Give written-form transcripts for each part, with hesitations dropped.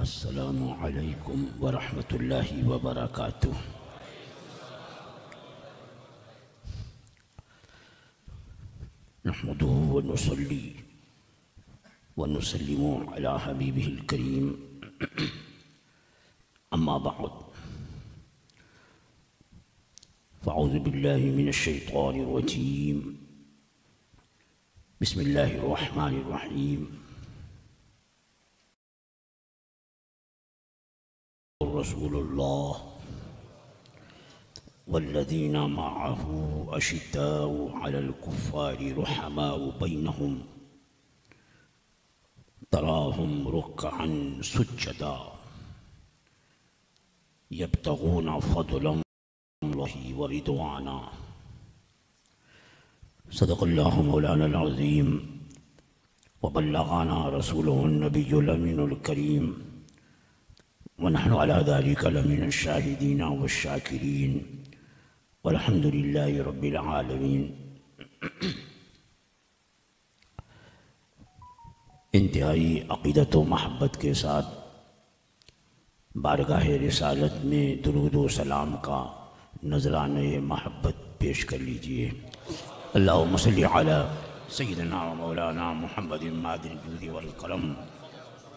السلام علیکم ورحمۃ اللہ وبرکاتہ۔ نحمده ونصلي ونسلم على حبیبہ الکریم، اما بعد فاعوذ باللہ من الشیطان الرجیم، بسم اللہ الرحمن الرحیم۔ رسول اللہ والذین معه اشداء علی الکفار رحماء بینہم تراہم رکعا سجدا یبتغون فضلا من اللہ ورضوانا۔ صدق اللہ مولانا العظیم وبلغنا رسولہ النبی الامین الکریم، ونحن على ذلك لمن الشاہدین والشاکرین، والحمد للہ رب العالمین۔ انتہائی عقیدت و محبت کے ساتھ بارگاہ رسالت میں درود و سلام کا نذرانہ محبت پیش کر لیجئے۔ اللہم صلی علی سیدنا و مولانا محمد مادر الجود والکرم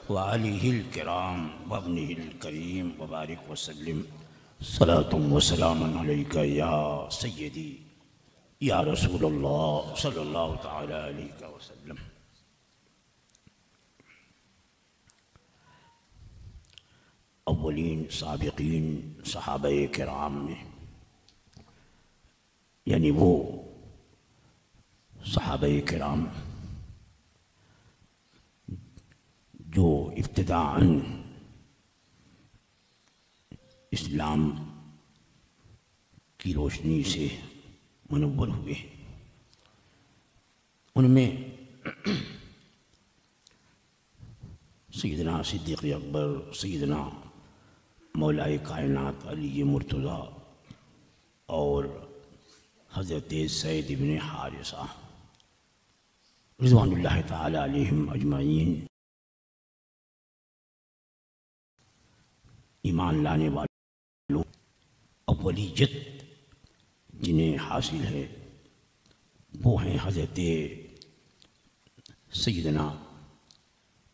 وآلہ الکرام وابنہ الکریم وبارک وسلم، صلاۃ و سلام علیکہ یا سیدی یا رسول اللہ صلی اللہ تعالی علیہ وسلم۔ اولین سابقین صحابہ کرام میں، یعنی وہ صحابہ کرام جو ابتداءً اسلام کی روشنی سے منور ہوئے، ان میں سیدنا صدیق اکبر، سیدنا مولائے کائنات علی مرتضیٰ اور حضرت زید بن حارثہ رضوان اللہ تعالی علیہم اجمعین ایمان لانے والوں اولیت جنہیں حاصل ہے وہ ہیں حضرت سیدنا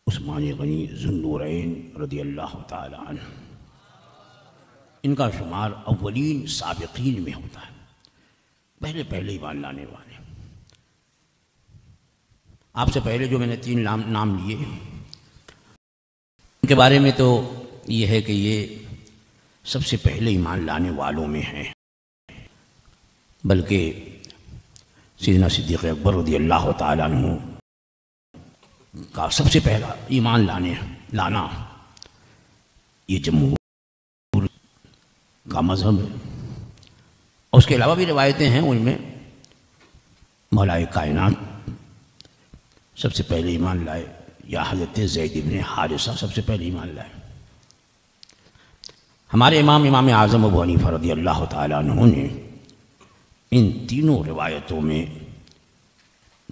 عثمان غنی ذو النورین رضی اللہ تعالی عنہ۔ ان کا شمار اولین سابقین میں ہوتا ہے، پہلے ایمان لانے والے۔ آپ سے پہلے جو میں نے 3 نام لیے ان کے بارے میں تو یہ ہے کہ یہ سب سے پہلے ایمان لانے والوں میں ہیں، بلکہ سیدنا صدیق اکبر رضی اللہ تعالیٰ عنہ کا سب سے پہلا ایمان لانا یہ جمہور کا مذہب ہے۔ اور اس کے علاوہ بھی روایتیں ہیں، ان میں مولائے کائنات سب سے پہلے ایمان لائے، یا حضرت زید بن حارثہ سب سے پہلے ایمان لائے۔ ہمارے امام اعظم ابو حنیفہ رضی اللہ تعالیٰ عنہ نے ان تینوں روایتوں میں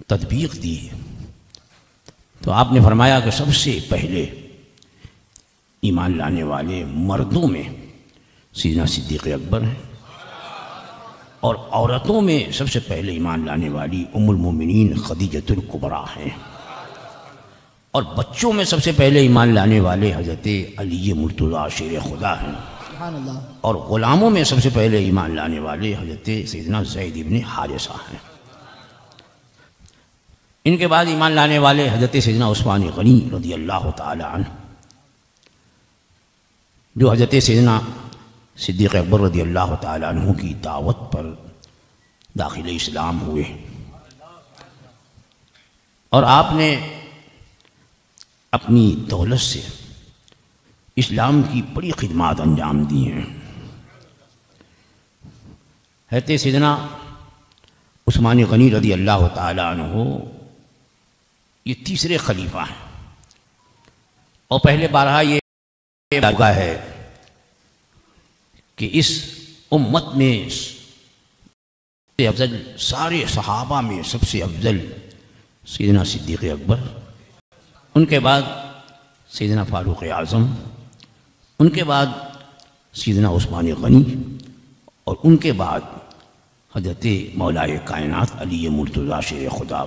تطبیق دی، تو آپ نے فرمایا کہ سب سے پہلے ایمان لانے والے مردوں میں سیدنا صدیق اکبر ہیں، اور عورتوں میں سب سے پہلے ایمان لانے والی ام المومنین خدیجۃ الکبریٰ ہیں، اور بچوں میں سب سے پہلے ایمان لانے والے حضرت علی مرتضیٰ شیر خدا ہیں، اور غلاموں میں سب سے پہلے ایمان لانے والے حضرت سیدنا زید بن حارثہ ہیں۔ ان کے بعد ایمان لانے والے حضرت سیدنا عثمان غنی رضی اللہ تعالی عنہ، جو حضرت سیدنا صدیق اکبر رضی اللہ تعالی عنہ کی دعوت پر داخل اسلام ہوئے، اور آپ نے اپنی دولت سے اسلام کی بڑی خدمات انجام دی ہیں۔ حضرت سیدنا عثمان غنی رضی اللہ تعالی عنہ یہ تیسرے خلیفہ ہیں، اور پہلے بارہا یہ لگا ہے کہ اس امت میں سب سے افضل، سارے صحابہ میں سب سے افضل سیدنا صدیق اکبر، ان کے بعد سیدنا فاروق اعظم، ان کے بعد سیدنا عثمان غنی، اور ان کے بعد حضرت مولائے کائنات علی مرتضیٰ شیر خدا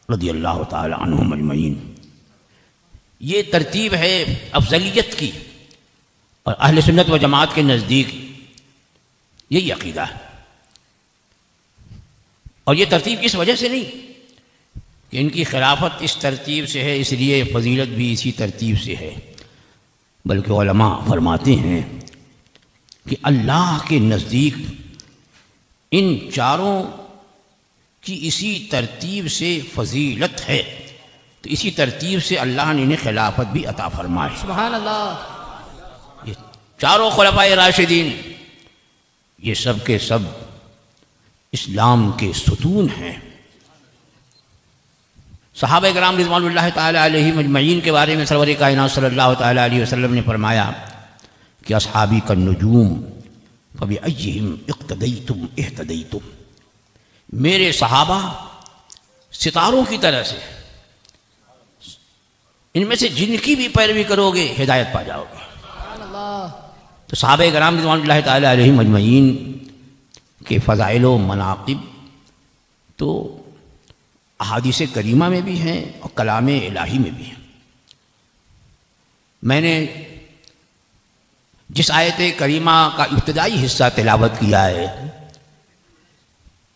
رضی اللہ تعالی عنہم اجمعین۔ یہ ترتیب ہے افضلیت کی، اور اہل سنت و جماعت کے نزدیک یہی عقیدہ ہے۔ اور یہ ترتیب اس وجہ سے نہیں کہ ان کی خلافت اس ترتیب سے ہے اس لیے فضیلت بھی اسی ترتیب سے ہے، بلکہ علماء فرماتے ہیں کہ اللہ کے نزدیک ان چاروں کی اسی ترتیب سے فضیلت ہے، تو اسی ترتیب سے اللہ نے انہیں خلافت بھی عطا فرمائی۔ سبحان اللہ۔ یہ چاروں خلفائے راشدین یہ سب کے سب اسلام کے ستون ہیں۔ صحابہ کرام رضوان اللہ تعالی علیہم اجمعین کے بارے میں سرور کائنات صلی اللہ تعالی علیہ وسلم نے فرمایا کہ اصحابی کالنجوم فبأیہم اقتدیتم اہتدیتم، میرے صحابہ ستاروں کی طرح سے، ان میں سے جن کی بھی پیروی کرو گے ہدایت پا جاؤ گے۔ تو صحابہ کرام رضوان اللہ تعالی علیہم اجمعین کے فضائل و مناقب تو احادیث کریمہ میں بھی ہیں اور کلام الہی میں بھی ہیں۔ میں نے جس آیت کریمہ کا ابتدائی حصہ تلاوت کیا ہے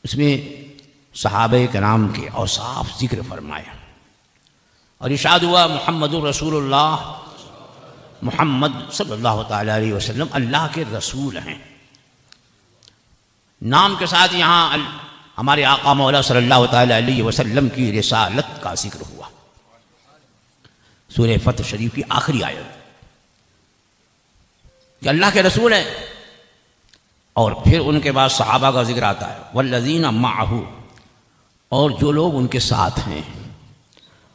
اس میں صحابہ کرام کے اوصاف ذکر فرمایا، اور ارشاد ہوا محمد الرسول اللہ، محمد صلی اللہ تعالی علیہ وسلم اللہ کے رسول ہیں۔ نام کے ساتھ یہاں ہمارے آقا مولا صلی اللہ تعالی علیہ وسلم کی رسالت کا ذکر ہوا۔ سورہ فتح شریف کی آخری آیت کہ اللہ کے رسول ہیں، اور پھر ان کے بعد صحابہ کا ذکر آتا ہے، والذین معہ، اور جو لوگ ان کے ساتھ ہیں۔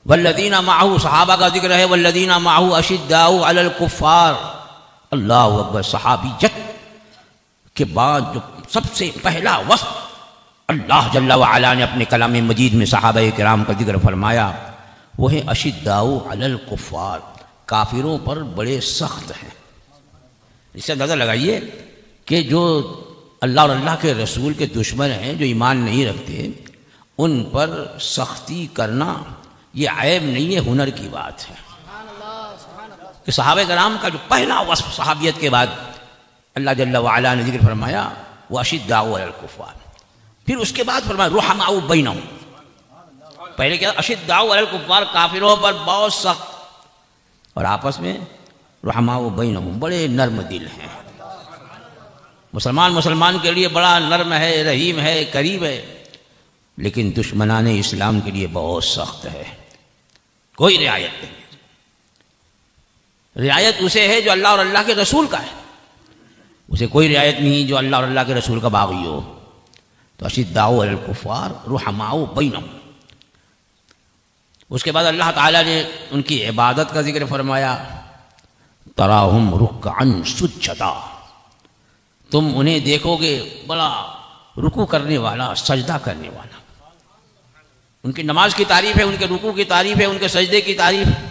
والذین معہ صحابہ کا ذکر ہے، والذین معہ اشداء علی الکفار۔ اللہ اکبر، صحابیت کے بعد جو سب سے پہلا وصف اللہ جل وعلا نے اپنے کلام مجید میں صحابہ کرام کا ذکر فرمایا وہ ہے اشداء علی الکفار، کافروں پر بڑے سخت ہیں۔ اس سے اندازہ لگائیے کہ جو اللہ اور اللہ کے رسول کے دشمن ہیں، جو ایمان نہیں رکھتے، ان پر سختی کرنا یہ عیب نہیں ہے، ہنر کی بات ہے۔ کہ صحابہ کرام کا جو پہلا وصف صحابیت کے بعد اللہ جل وعلا نے ذکر فرمایا وہ اشداء علی الکفار، پھر اس کے بعد فرمایا رحماء بینہم۔ پہلے کیا اشداء علی الکفار، کافروں پر بہت سخت، اور آپس میں رحماء بینہم، بڑے نرم دل ہیں۔ مسلمان کے لیے بڑا نرم ہے، رحیم ہے، قریب ہے، لیکن دشمنان اسلام کے لیے بہت سخت ہے، کوئی رعایت نہیں۔ رعایت اسے ہے جو اللہ اور اللہ کے رسول کا ہے، اسے کوئی رعایت نہیں جو اللہ اور اللہ کے رسول کا باغی ہو۔ تو اشداء علی الکفار رحماء بینہم۔ اس کے بعد اللہ تعالیٰ نے ان کی عبادت کا ذکر فرمایا، تراہم رکعا سجدا، تم انہیں دیکھو گے بڑا رکوع کرنے والا، سجدہ کرنے والا۔ ان کی نماز کی تعریف ہے، ان کے رکوع کی تعریف ہے، ان کے سجدے کی تعریف ہے۔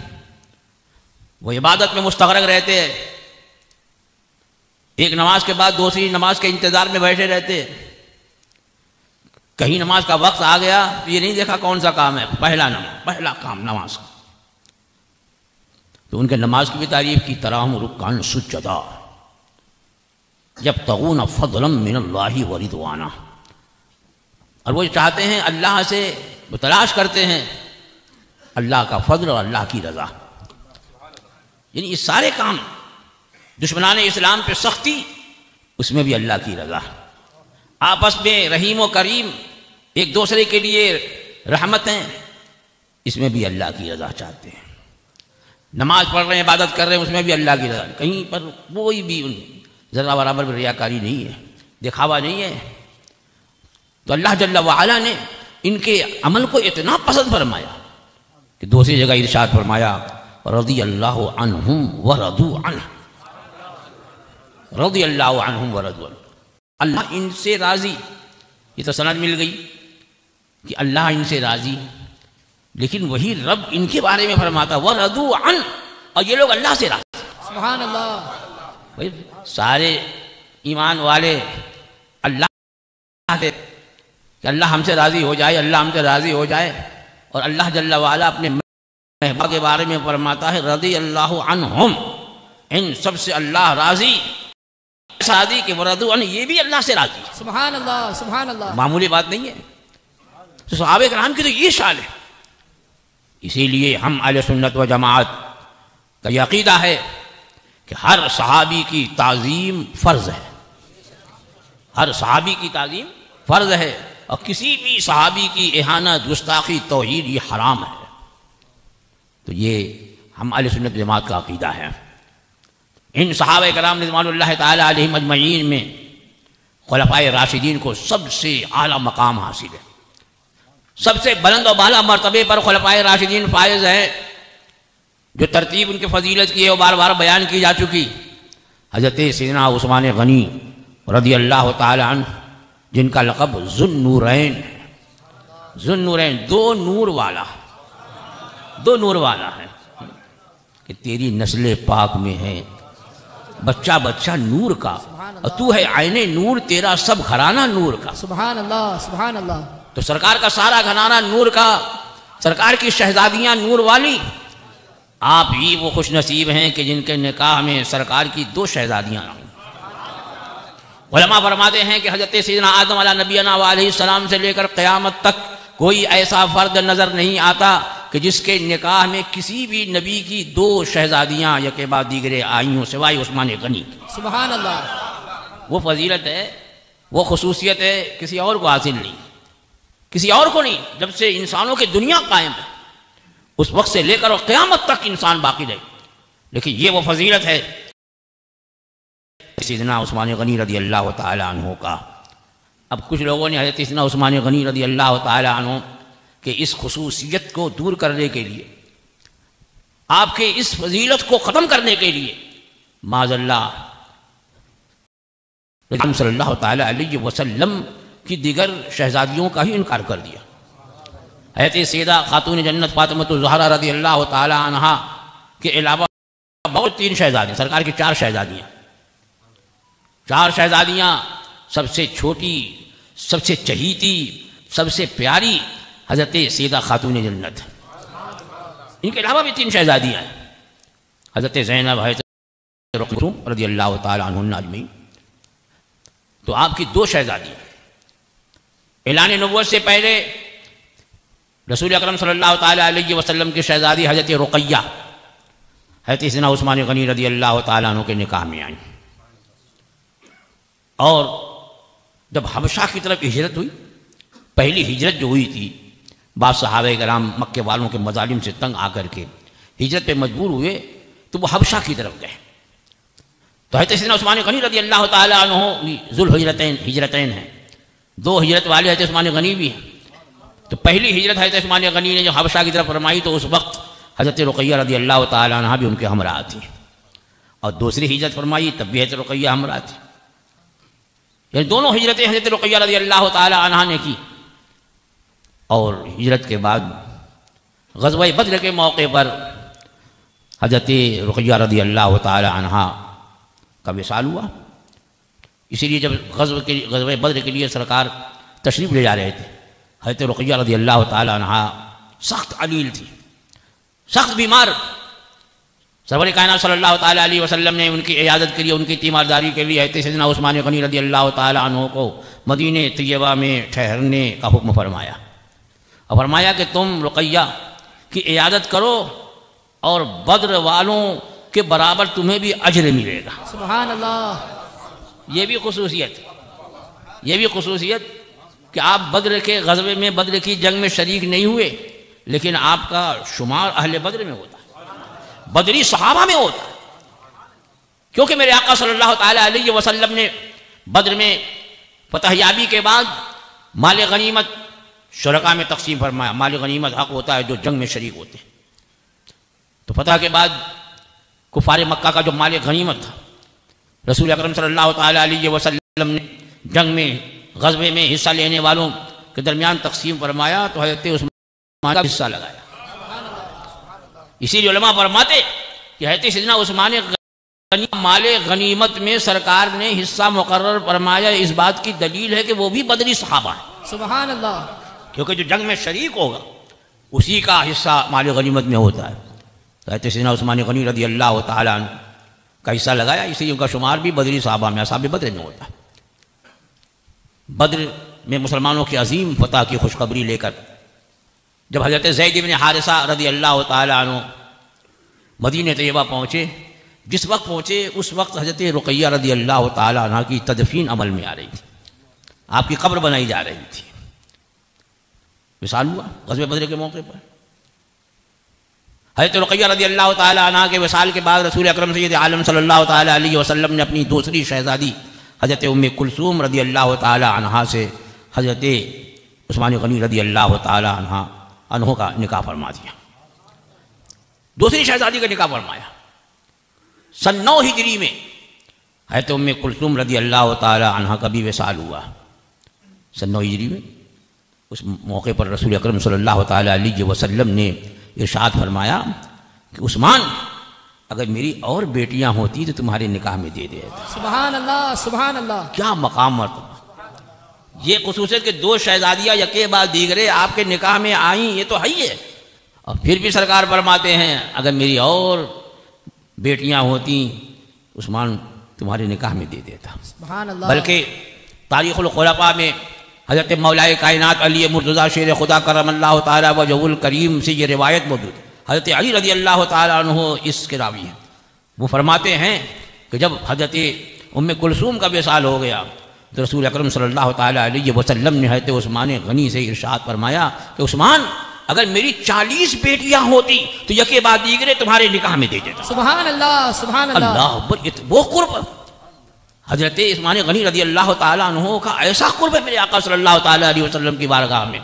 وہ عبادت میں مستغرق رہتے ہیں، ایک نماز کے بعد دوسری نماز کے انتظار میں بیٹھے رہتے ہیں۔ کہیں نماز کا وقت آ گیا تو یہ نہیں دیکھا کون سا کام ہے، پہلا کام نماز کا۔ تو ان کے نماز کی بھی تعریف کی، تراہم رکعا سجدا یبتغون فضلا من اللہ ورضوانا، اور وہ چاہتے ہیں اللہ سے، وہ تلاش کرتے ہیں اللہ کا فضل اور اللہ کی رضا۔ یعنی یہ سارے کام، دشمنان اسلام پہ سختی، اس میں بھی اللہ کی رضا، آپس میں رحیم و کریم، ایک دوسرے کے لیے رحمت ہیں، اس میں بھی اللہ کی رضا چاہتے ہیں۔ نماز پڑھ رہے ہیں، عبادت کر رہے ہیں، اس میں بھی اللہ کی رضا، کہیں پر کوئی بھی ذرا برابر بھی ریاکاری نہیں ہے، دکھاوا نہیں ہے۔ تو اللہ جل وعلا نے ان کے عمل کو اتنا پسند فرمایا کہ دوسری جگہ ارشاد فرمایا رضی اللہ عنہم ورضوا عنہ، رضی اللہ عنہم ورضوا عنہ، اللہ ان سے راضی۔ یہ تو سند مل گئی کہ اللہ ان سے راضی، لیکن وہی رب ان کے بارے میں فرماتا ورضوا عنہ، اور یہ لوگ اللہ سے راضی. سبحان اللہ. بھائی سارے ایمان والے اللہ سے کہ اللہ ہم سے راضی ہو جائے، اللہ ہم سے راضی ہو جائے. اور اللہ جل وعلا اپنے محبوب کے بارے میں فرماتا ہے رضی اللہ عنہم، ان سب سے اللہ راضی. راضی کہ ورضوا عنہ، یہ بھی اللہ سے راضی. سبحان اللہ. سبحان اللہ. معمولی بات نہیں ہے. تو صحابہ کرام کی تو یہ شان ہے. اسی لیے ہم اہل سنت و جماعت کا یہ عقیدہ ہے کہ ہر صحابی کی تعظیم فرض ہے. ہر صحابی کی تعظیم فرض ہے، اور کسی بھی صحابی کی اہانت، گستاخی، توہین یہ حرام ہے. تو یہ ہم اہل سنت جماعت کا عقیدہ ہے. ان صحابہ کرام رضوان اللہ تعالی علیہم اجمعین میں خلفائے راشدین کو سب سے اعلیٰ مقام حاصل ہے. سب سے بلند و بالا مرتبے پر خلفائے راشدین فائز ہیں. جو ترتیب ان کے فضیلت کی ہے وہ بار بار بیان کی جا چکی. حضرت سیدنا عثمان غنی رضی اللہ تعالی عنہ، جن کا لقب ذوالنورین ہے. ذوالنورین، دو نور والا ہے کہ تیری نسل پاک میں ہے بچہ بچہ نور کا، اور تو ہے عین نور، تیرا سب گھرانہ نور کا. سبحان اللہ. سبحان اللہ. تو سرکار کا سارا گھرانہ نور کا، سرکار کی شہزادیاں نور والی. آپ ہی وہ خوش نصیب ہیں کہ جن کے نکاح میں سرکار کی 2 شہزادیاں آئیں. علماء فرماتے ہیں کہ حضرت سیدنا آدم علیہ نبینا علیہ السلام سے لے کر قیامت تک کوئی ایسا فرد نظر نہیں آتا کہ جس کے نکاح میں کسی بھی نبی کی 2 شہزادیاں یکے بعد دیگرے آئیں ہوں سوائے عثمان غنی کی. سبحان اللہ. وہ فضیلت ہے، وہ خصوصیت ہے، کسی اور کو حاصل نہیں، کسی اور کو نہیں. جب سے انسانوں کی دنیا قائم ہے اس وقت سے لے کر قیامت تک انسان باقی رہے. لیکن یہ وہ فضیلت ہے سیدنا عثمان غنی رضی اللہ تعالی عنہ کا. اب کچھ لوگوں نے حضرت سیدنا عثمان غنی رضی اللہ تعالی عنہ کہ اس خصوصیت کو دور کرنے کے لیے، آپ کے اس فضیلت کو ختم کرنے کے لیے معاذ اللہ صلی اللہ تعالی علیہ وسلم کی دیگر شہزادیوں کا ہی انکار کر دیا. حضرت سیدہ خاتون جنت فاطمہ الزہرا رضی اللہ تعالی عنہا کے علاوہ بہت 3 شہزادیاں، سرکار کی 4 شہزادیاں، 4 شہزادیاں، سب سے چھوٹی، سب سے چہیتی، سب سے پیاری حضرت سیدہ خاتون جنت. ان کے علاوہ بھی 3 شہزادیاں ہیں، حضرت زینب، حضرت رقیہ رضی اللہ تعالی عنہن اجمعین. تو آپ کی 2 شہزادیاں. اعلان نبوت سے پہلے رسول اکرم صلی اللہ تعالی علیہ وسلم کی شہزادی حضرت رقیہ حضرت سیدنا عثمان غنی رضی اللہ تعالیٰ عنہ کے نکاح میں آئیں. اور جب حبشہ کی طرف ہجرت ہوئی، پہلی ہجرت جو ہوئی تھی، بعض صحابہ کرام مکے والوں کے مظالم سے تنگ آ کر کے ہجرت پہ مجبور ہوئے تو وہ حبشہ کی طرف گئے. تو حضرت سیدنا عثمان غنی رضی اللہ تعالیٰ عنہ ہجرتین ہیں، 2 ہجرت والے حضرت عثمان غنی بھی ہیں. تو پہلی ہجرت حضرت عثمان غنی نے جو حبشہ کی طرف فرمائی تو اس وقت حضرت رقیہ رضی اللہ تعالیٰ عنہ بھی ان کے ہمراہ تھی، اور دوسری ہجرت فرمائی تب بھی حضرت رقیہ ہمراہ تھی. یعنی دونوں ہجرتیں حضرت رقیہ رضی اللہ تعالیٰ عنہ نے کی. اور ہجرت کے بعد غزوہ بدر کے موقع پر حضرت رقیہ رضی اللہ تعالیٰ عنہ کا وصال ہوا. اسی لیے جب غزوہ بدر کے لیے سرکار تشریف لے جا رہے تھے، حضرت رقیہ رضی اللہ تعالیٰ عنہ سخت علیل تھی، سخت بیمار. سرور کائنات صلی اللہ تعالیٰ علیہ وسلم نے ان کی عیادت کے لیے، ان کی تیمارداری کے لیے حضرت سیدنا عثمان غنی رضی اللہ تعالیٰ عنہ کو مدینہ طیبہ میں ٹھہرنے کا حکم فرمایا، اور فرمایا کہ تم رقیہ کی عیادت کرو اور بدر والوں کے برابر تمہیں بھی اجر ملے گا. سبحان اللہ. یہ بھی خصوصیت کہ آپ بدر کے غزوے میں، بدر کی جنگ میں شریک نہیں ہوئے، لیکن آپ کا شمار اہل بدر میں ہوتا ہے، بدری صحابہ میں ہوتا ہے. کیونکہ میرے آقا صلی اللہ تعالیٰ علیہ وسلم نے بدر میں فتح یابی کے بعد مال غنیمت شرکا میں تقسیم فرمایا. مال غنیمت حق ہوتا ہے جو جنگ میں شریک ہوتے ہیں. تو فتح کے بعد کفار مکہ کا جو مال غنیمت تھا، رسول اکرم صلی اللہ تعالیٰ علیہ وسلم نے جنگ میں، غزوے میں حصہ لینے والوں کے درمیان تقسیم فرمایا تو حضرت عثمان کا حصہ لگایا. اسی لیے علماء فرماتے کہ حضرت سیدنا عثمان غنی مال غنیمت میں سرکار نے حصہ مقرر فرمایا، اس بات کی دلیل ہے کہ وہ بھی بدری صحابہ ہیں، سبحان اللہ، کیونکہ جو جنگ میں شریک ہوگا اسی کا حصہ مال غنیمت میں ہوتا ہے۔ تو حضرت سیدنا عثمان غنی رضی اللہ تعالیٰ عنہ کا حصہ لگایا، اس لیے ان کا شمار بھی بدری صحابہ میں، اصحاب بدر میں ہوتا ہے۔ بدر میں مسلمانوں کی عظیم فتح کی خوشخبری لے کر جب حضرت زید بن حارثہ رضی اللہ تعالیٰ عنہ مدینہ طیبہ پہنچے، جس وقت پہنچے اس وقت حضرت رقیہ رضی اللہ تعالیٰ عنہ کی تدفین عمل میں آ رہی تھی، آپ کی قبر بنائی جا رہی تھی۔ وصال ہوا غزوہ بدر کے موقع پر۔ حضرت رقیہ رضی اللہ تعالیٰ عنہ کے وصال کے بعد رسول اکرم سید عالم صلی اللہ تعالیٰ علیہ وسلم نے اپنی دوسری شہزادی حضرت ام کلثوم رضی اللہ تعالیٰ عنہ سے حضرت عثمان غنی رضی اللہ تعالیٰ عنہ کا نکاح فرما دیا، دوسری شہزادی کا نکاح فرمایا۔ سن 9 ہجری میں حضرت ام کلثوم رضی اللہ تعالیٰ عنہ کا بھی وصال ہوا۔ سن 9 ہجری میں اس موقع پر رسول اکرم صلی اللہ تعالیٰ علیہ وسلم نے ارشاد فرمایا کہ عثمان اگر میری اور بیٹیاں ہوتی تو تمہارے نکاح میں دے دیتا۔ سبحان اللہ، سبحان اللہ، کیا مقام مرتبہ! یہ خصوصیت کہ 2 شہزادیاں یکے بعد دیگرے آپ کے نکاح میں آئیں، یہ تو ہے ہی ہے۔ اور پھر بھی سرکار فرماتے ہیں اگر میری اور بیٹیاں ہوتی عثمان تمہارے نکاح میں دے دیتا۔ سبحان اللہ، بلکہ تاریخ الخلفاء میں حضرت مولائے کائنات علی مرتضیٰ شیر خدا کرم اللہ تعالیٰ وجہہ الکریم سے یہ روایت موجود ہے۔ حضرت علی رضی اللہ تعالیٰ عنہ اس کے راوی ہیں، وہ فرماتے ہیں کہ جب حضرت ام کلثوم کا وصال ہو گیا تو رسول اکرم صلی اللہ تعالیٰ علیہ وسلم نے حضرت عثمان غنی سے ارشاد فرمایا کہ عثمان اگر میری 40 بیٹیاں ہوتی تو یکے بعد دیگرے تمہارے نکاح میں دے دیتا۔ سبحان اللہ، سبحان اللہ، اللہ اکبر! وہ قرب حضرت عثمان غنی رضی اللہ تعالیٰ عنہ کا ایسا قرب ہے میرے آقا صلی اللہ تعالیٰ علیہ وسلم کی بارگاہ میں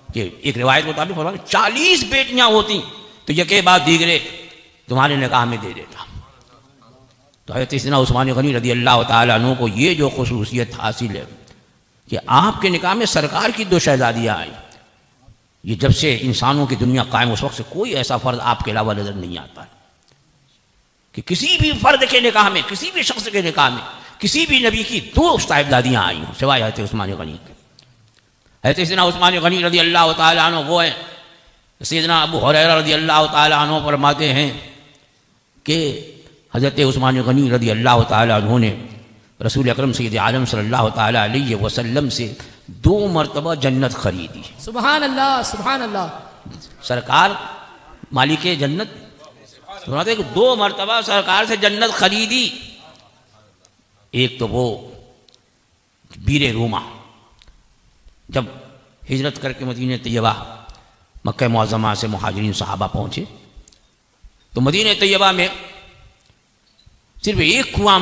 کہ ایک روایت مطابق فرمایا 40 بیٹیاں ہوتی تو یکے بعد دیگرے تمہارے نکاح میں دے دیتا۔ تو حضرت سیدنا عثمان غنی رضی اللہ تعالیٰ عنہ کو یہ جو خصوصیت حاصل ہے کہ آپ کے نکاح میں سرکار کی 2 شہزادیاں آئیں، یہ جب سے انسانوں کی دنیا قائم اس وقت سے کوئی ایسا فرد آپ کے علاوہ نظر نہیں آتا ہے کہ کسی بھی فرد کے نکاح میں، کسی بھی شخص کے نکاح میں کسی بھی نبی کی 2 صاحبزادیاں آئی ہوں سوائے حضرت عثمان غنی کے۔ حضرت سیدنا عثمان غنی رضی اللہ تعالیٰ عنہ وہ ہیں، سیدنا ابو ہریرہ رضی اللہ تعالیٰ عنہ فرماتے ہیں کہ حضرت عثمان غنی رضی اللہ تعالیٰ عنہ نے رسول اکرم سید عالم صلی اللہ تعالیٰ علیہ وسلم سے 2 مرتبہ جنت خریدی۔ سبحان اللہ، سبحان اللہ، سرکار مالک جنت فرماتے ہیں کہ 2 مرتبہ سرکار سے جنت خریدی۔ ایک تو وہ بیر روما جب ہجرت کر کے مدینہ طیبہ مکہ معظمہ سے مہاجرین صحابہ پہنچے تو مدینہ طیبہ میں صرف ایک کنواں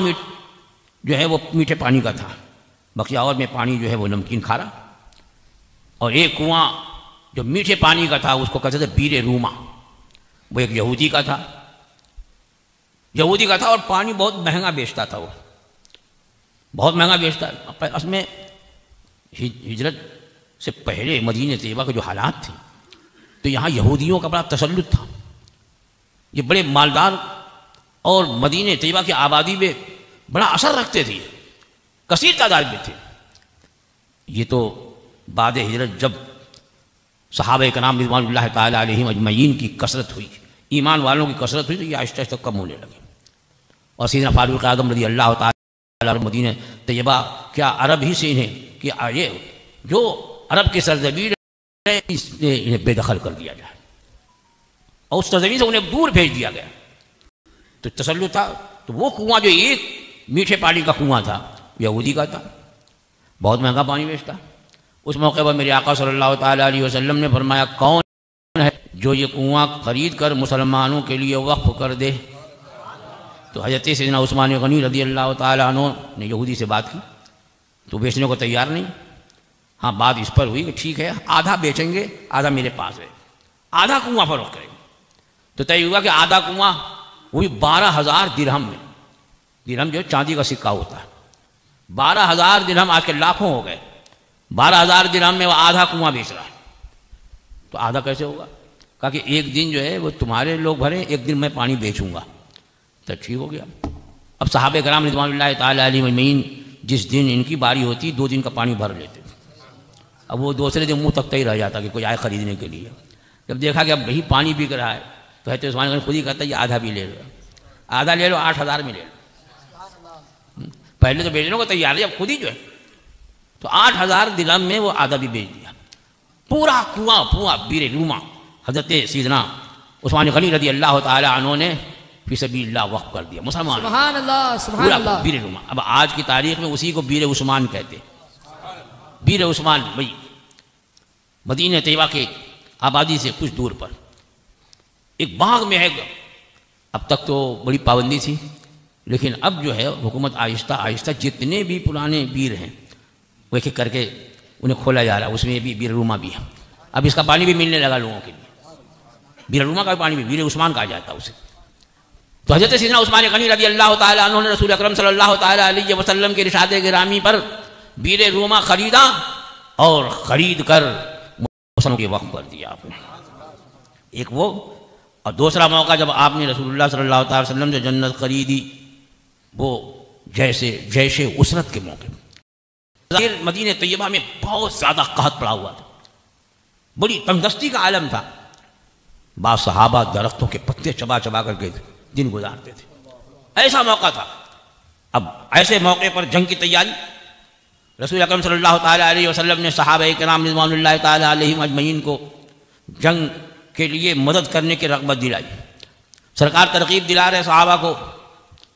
جو ہے وہ میٹھے پانی کا تھا، بقیہ اور میں پانی جو ہے وہ نمکین کھارا، اور ایک کنواں جو میٹھے پانی کا تھا اس کو کہتے تھے بیر روما، وہ ایک یہودی کا تھا اور پانی بہت مہنگا بیچتا تھا، وہ بہت مہنگا بیچتا ہے۔ اس میں ہجرت سے پہلے مدینہ طیبہ کے جو حالات تھے تو یہاں یہودیوں کا بڑا تسلط تھا، یہ بڑے مالدار اور مدینہ طیبہ کی آبادی میں بڑا اثر رکھتے تھے، کثیر تعداد میں تھے۔ یہ تو بعد ہجرت جب صحابہ کرام رضوان اللہ تعالیٰ علیہم اجمعین کی کثرت ہوئی، ایمان والوں کی کثرت ہوئی، تو یہ آہستہ آہستہ کم ہونے لگے، اور سیدنا فاروق اعظم رضی اللہ تعالیٰ مدینہ طیبہ کیا عرب ہی سے انہیں کہ یہ جو عرب کی سرزمین ہے انہیں بے دخل کر دیا جائے، اور اس سرزمین سے انہیں دور بھیج دیا گیا۔ تو تسلط تھا، تو وہ کنواں جو ایک میٹھے پانی کا کنواں تھا یہودی کا تھا، بہت مہنگا پانی بیچتا۔ اس موقع پر میرے آقا صلی اللہ تعالیٰ علیہ وسلم نے فرمایا کون ہے جو یہ کنواں خرید کر مسلمانوں کے لیے وقف کر دے؟ تو حضرت سیدنا عثمان غنی رضی اللہ تعالیٰ عنہ نے یہودی سے بات کی تو بیچنے کو تیار نہیں، ہاں بات اس پر ہوئی کہ ٹھیک ہے آدھا بیچیں گے، آدھا میرے پاس ہے، آدھا کنواں فروخت کریں گے۔ تو طے ہوا کہ آدھا کنواں وہی 12,000 درہم میں، درہم جو چاندی کا سکہ ہوتا ہے، 12,000 درہم آج کے لاکھوں ہو گئے، 12,000 درہم میں وہ آدھا کنواں بیچ رہا ہے۔ تو آدھا کیسے ہوگا؟ کہا کہ ایک دن جو ہے وہ تمہارے لوگ بھریں، ایک دن میں پانی بیچوں گا، تو ٹھیک ہو گیا۔ اب صحابہ کرام رضوان اللہ تعالیٰ علیہ اجمعین جس دن ان کی باری ہوتی 2 دن کا پانی بھر لیتے، اب وہ دوسرے دن منہ تکتا ہی رہ جاتا کہ کوئی آئے خریدنے کے لیے۔ جب دیکھا کہ اب وہی پانی بک رہا ہے تو حضرت عثمان غنی خود ہی کہتا ہے یہ آدھا بھی لے لو، آدھا لے لو 8000 میں لے لو، پہلے تو بیچنے کو تیار ہے، اب خود ہی جو ہے تو 8000 درہم میں وہ آدھا بھی بیچ دیا۔ پورا کنواں بیر روما حضرت سیدنا عثمان غنی رضی اللہ تعالی عنہ نے فی سبیل اللہ وقف کر دیا مسلمان، سبحان اللہ سبحان پورا اللہ۔ بیر روما۔ اب آج کی تاریخ میں اسی کو بیر عثمان کہتے، بیر عثمان بھائی مدینہ طیبہ کے آبادی سے کچھ دور پر ایک باغ میں ہے۔ اب تک تو بڑی پابندی تھی، لیکن اب جو ہے حکومت آہستہ آہستہ جتنے بھی پرانے بیر ہیں وہ ایک ایک کر کے انہیں کھولا جا رہا ہے، اس میں بھی بیر روما بھی ہے۔ اب اس کا پانی بھی ملنے لگا لوگوں کے لیے، بیر روما کا پانی بھی بیر عثمان کہا جاتا ہے اسے۔ تو حضرت سیدنا عثمان غنی رضی اللہ تعالیٰ عنہ نے رسول اکرم صلی اللہ تعالیٰ علیہ وسلم کے ارشاد گرامی پر بیر روما خریدا اور خرید کر مسلمانوں کے وقف کر دیا آپ نے، ایک وہ۔ اور دوسرا موقع جب آپ نے رسول اللہ صلی اللہ تعالی وسلم سے جنت خریدی وہ جیش اسرت کے موقع پر مدینہ طیبہ میں بہت زیادہ قحط پڑا ہوا تھا، بڑی تنگدستی کا عالم تھا۔ بعض صحابہ درختوں کے پتے چبا چبا کر کے دن گزارتے تھے، ایسا موقع تھا۔ اب ایسے موقع پر جنگ کی تیاری، رسول اکرم صلی اللہ تعالیٰ علیہ وسلم نے صحابہ کرام رضوان اللہ تعالیٰ علیہم اجمعین کو جنگ کے لیے مدد کرنے کی رغبت دلائی۔ سرکار ترغیب دلا رہے صحابہ کو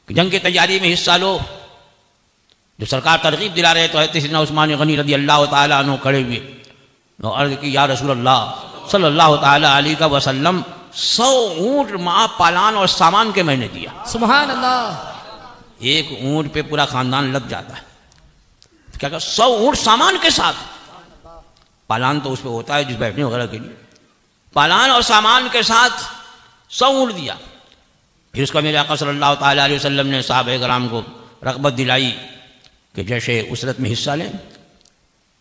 کہ جنگ کی تیاری میں حصہ لو۔ جو سرکار ترغیب دلا رہے تو حضرت سیدنا عثمان غنی رضی اللہ تعالیٰ عنہ کھڑے ہوئے اور عرض کی یا رسول اللہ صلی اللہ تعالیٰ علیہ وسلم 100 اونٹ مع پالان اور سامان کے میں نے دیا۔ سبحان اللہ۔ ایک اونٹ پہ پورا خاندان لگ جاتا ہے، کیا کہ 100 اونٹ سامان کے ساتھ، پالان تو اس پہ ہوتا ہے جس بیٹھنے وغیرہ کے لیے، پالان اور سامان کے ساتھ 100 اونٹ دیا۔ پھر اس کا میرے آقا صلی اللہ تعالیٰ علیہ وسلم نے صحابہ کرام کو رغبت دلائی کہ جیسے اسرت میں حصہ لیں،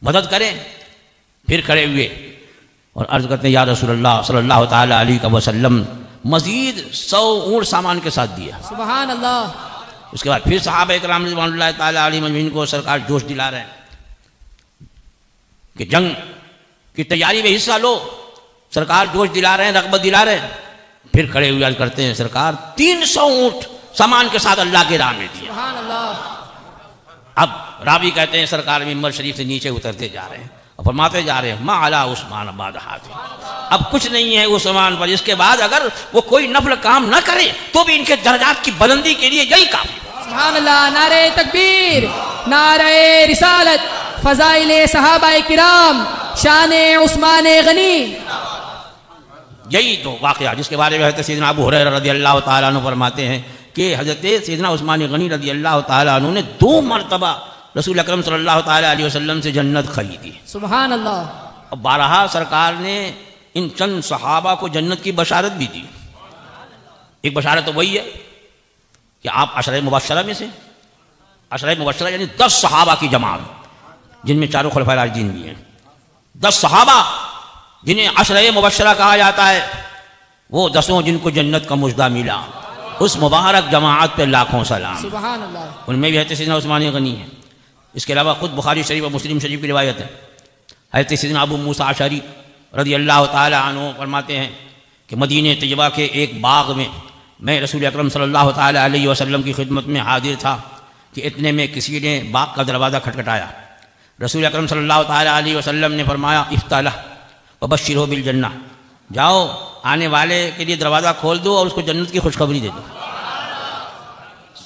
مدد کریں۔ پھر کھڑے ہوئے اور عرض کرتے ہیں یا رسول اللہ صلی اللہ تعالیٰ علیہ وسلم مزید 100 اونٹ سامان کے ساتھ دیا۔ سبحان اللہ۔ اس کے بعد پھر صحابہ کرام رضوان اللہ تعالیٰ علیہ اجمعین کو سرکار جوش دلا رہے ہیں کہ جنگ کی تیاری میں حصہ لو، سرکار جوش دلا رہے ہیں، رغبت دلا رہے ہیں۔ پھر کھڑے ہوئے عرض کرتے ہیں سرکار 300 اونٹ سامان کے ساتھ اللہ کے راہ میں دیا۔ سبحان اللہ۔ اب راوی کہتے ہیں سرکار ممبر شریف سے نیچے اترتے جا رہے ہیں اور فرماتے جا رہے ہیں ما علی عثمان بعد ھذا، اب کچھ نہیں ہے عثمان پر، اس کے بعد اگر وہ کوئی نفل کام نہ کرے تو بھی ان کے درجات کی بلندی کے لیے یہی کافی۔ سبحان اللہ۔ نعرہ تکبیر، نعرہ رسالت، فضائل صحابہ کرام، شان عثمان غنی۔ یہی تو واقعہ جس کے بارے میں حضرت سیدنا ابو ہریرہ رضی اللہ تعالیٰ عنہ فرماتے ہیں کہ حضرت سیدنا عثمان غنی رضی اللہ تعالیٰ عنہ نے 2 مرتبہ رسول اکرم صلی اللہ تعالیٰ علیہ وسلم سے جنت خریدی۔ سبحان اللہ۔ اور بارہا سرکار نے ان چند صحابہ کو جنت کی بشارت بھی دی۔ ایک بشارت تو وہی ہے کہ آپ عشرہ مبشرہ میں سے، عشرہ مبشرہ یعنی 10 صحابہ کی جماعت جن میں چاروں خلفائے راشدین بھی ہیں، 10 صحابہ جنہیں عشرہ مبشرہ کہا جاتا ہے، وہ 10 جن کو جنت کا مژدہ ملا، اس مبارک جماعت پہ لاکھوں سلام۔ سبحان اللہ۔ ان میں بھی حضرت سیدنا عثمان غنی ہے۔ اس کے علاوہ خود بخاری شریف اور مسلم شریف کی روایت ہے، حضرت سیدنا ابو موسیٰ اشعری رضی اللہ تعالی عنہ فرماتے ہیں کہ مدینہ طیبہ کے ایک باغ میں رسول اکرم صلی اللہ تعالی علیہ وسلم کی خدمت میں حاضر تھا کہ اتنے میں کسی نے باغ کا دروازہ کھٹکھٹایا۔ رسول اکرم صلی اللہ تعالی علیہ وسلم نے فرمایا افتح لہ وبشرہ بالجنہ، جاؤ آنے والے کے لیے دروازہ کھول دو اور اس کو جنت کی خوشخبری دے دو۔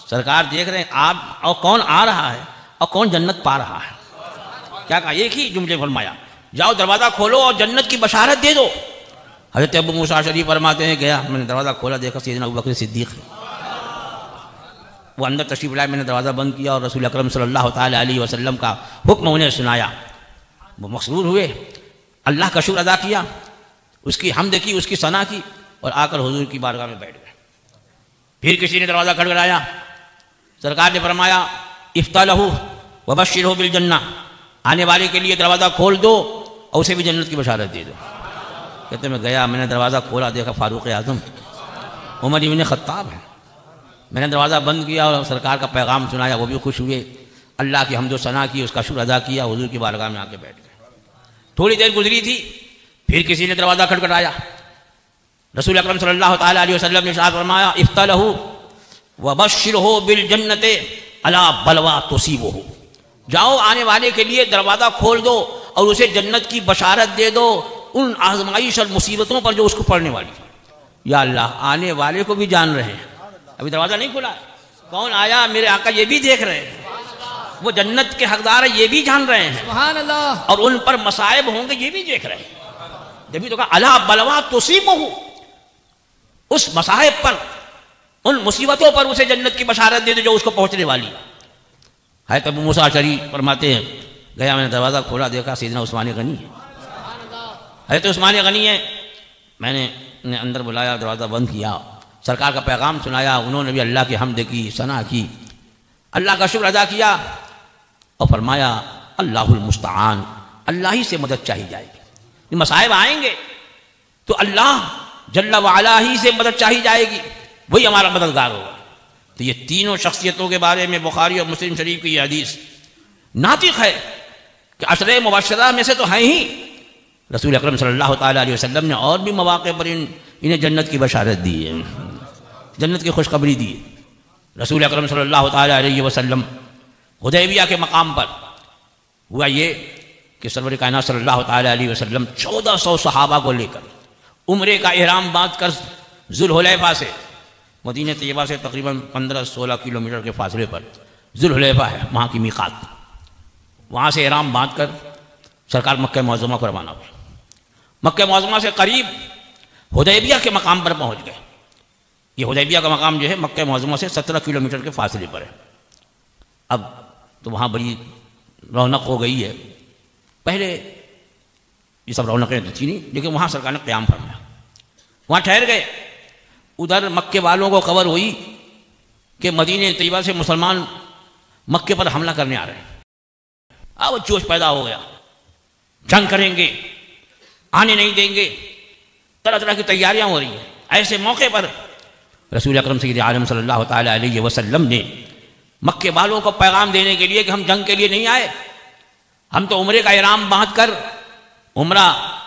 سرکار دیکھ رہے ہیں آپ اور کون آ رہا ہے اور کون جنت پا رہا ہے، کیا کہا؟ ایک ہی جملے فرمایا جاؤ دروازہ کھولو اور جنت کی بشارت دے دو۔ حضرت ابو موسیٰ شریف فرماتے ہیں گیا، میں نے دروازہ کھولا، دیکھا سیدنا ابوبکر صدیق ہے، وہ اندر تشریف لائے، میں نے دروازہ بند کیا اور رسول اکرم صلی اللہ تعالی علیہ وسلم کا حکم انہیں سنایا۔ وہ مسرور ہوئے، اللہ کا شکر ادا کیا، اس کی حمد کی، اس کی ثنا کی اور آ کر حضور کی بارگاہ میں بیٹھ گئے۔ پھر کسی نے دروازہ کھٹکھٹایا، سرکار نے فرمایا افتح لہ وبشرہ بالجنہ، آنے والے کے لیے دروازہ کھول دو اور اسے بھی جنت کی بشارت دے دو۔ کہتے میں گیا، میں نے دروازہ کھولا، دیکھا فاروق اعظم عمر بن خطاب ہے، میں نے دروازہ بند کیا اور سرکار کا پیغام سنایا، وہ بھی خوش ہوئے، اللہ کی حمد و ثنا کی، اس کا شکر ادا کیا، حضور کی بارگاہ میں آ کے بیٹھ گئے۔ تھوڑی دیر گزری تھی، پھر کسی نے دروازہ کھٹکھٹایا۔ رسول اکرم صلی اللہ تعالیٰ علیہ وسلم نے ارشاد فرمایا افتح لہ وبشرہ بالجنۃ الا بلویٰ تصیبہ، جاؤ آنے والے کے لیے دروازہ کھول دو اور اسے جنت کی بشارت دے دو ان آزمائش اور مصیبتوں پر جو اس کو پڑنے والی۔ یا اللہ، آنے والے کو بھی جان رہے ہیں، ابھی دروازہ نہیں کھلا، کون آیا میرے آقا یہ بھی دیکھ رہے ہیں، وہ جنت کے حقدار ہیں یہ بھی جان رہے ہیں، سبحان اللہ، اور ان پر مصائب ہوں گے یہ بھی دیکھ رہے ہیں۔ جبھی تو کہا الا بلویٰ تصیبہ، اس مصائب پر، ان مصیبتوں پر اسے جنت کی بشارت دے دو جو اس کو پہنچنے والی۔ حضرت ابو موسیٰ اشعری فرماتے ہیں گیا میں نے دروازہ کھولا، دیکھا سیدنا عثمان غنی ہے، حضرت عثمان غنی ہے، میں نے انہیں اندر بلایا، دروازہ بند کیا، سرکار کا پیغام سنایا، انہوں نے بھی اللہ کی حمد کی، ثنا کی، اللہ کا شکر ادا کیا اور فرمایا اللہ المستعان، اللہ ہی سے مدد چاہی جائے گی، یہ مصائب آئیں گے تو اللہ جل وعلا ہی سے مدد چاہی جائے گی، وہی ہمارا مددگار ہوگا۔ تو یہ تینوں شخصیتوں کے بارے میں بخاری اور مسلم شریف کی یہ حدیث ناطق ہے کہ عشرہ مبشرہ میں سے تو ہیں ہی۔ رسول اکرم صلی اللہ تعالیٰ علیہ وسلم نے اور بھی مواقع پر انہیں جنت کی بشارت دی ہے، جنت کی خوشخبری دی ہے۔ رسول اکرم صلی اللہ تعالیٰ علیہ وسلم حدیبیہ کے مقام پر ہوا یہ کہ سرور کائنات صلی اللہ تعالیٰ علیہ وسلم 1400 صحابہ کو لے کر عمرے کا احرام باندھ کر ذوالحلیفہ سے، مدینہ طیبہ سے تقریباً 15-16 کلومیٹر کے فاصلے پر ذوالحلیفہ ہے وہاں کی میقات، وہاں سے احرام باندھ کر سرکار مکہ معظمہ کو روانہ ہوئے۔ مکہ معظمہ سے قریب حدیبیہ کے مقام پر پہنچ گئے۔ یہ حدیبیہ کا مقام جو ہے مکہ معظمہ سے 17 کلومیٹر کے فاصلے پر ہے۔ اب تو وہاں بڑی رونق ہو گئی ہے، پہلے یہ سب رونقیں تو تھی نہیں، لیکن وہاں سرکار نے قیام فرمایا، وہاں ٹھہر گئے۔ ادھر مکے والوں کو خبر ہوئی کہ مدینہ طیبہ سے مسلمان مکے پر حملہ کرنے آ رہے ہیں، اب جوش پیدا ہو گیا، جنگ کریں گے، آنے نہیں دیں گے، طرح طرح کی تیاریاں ہو رہی ہیں۔ ایسے موقع پر رسول اکرم سید عالم صلی اللہ تعالیٰ علیہ وسلم نے مکے والوں کو پیغام دینے کے لیے کہ ہم جنگ کے لیے نہیں آئے، ہم تو عمرے کا احرام باندھ کر عمرہ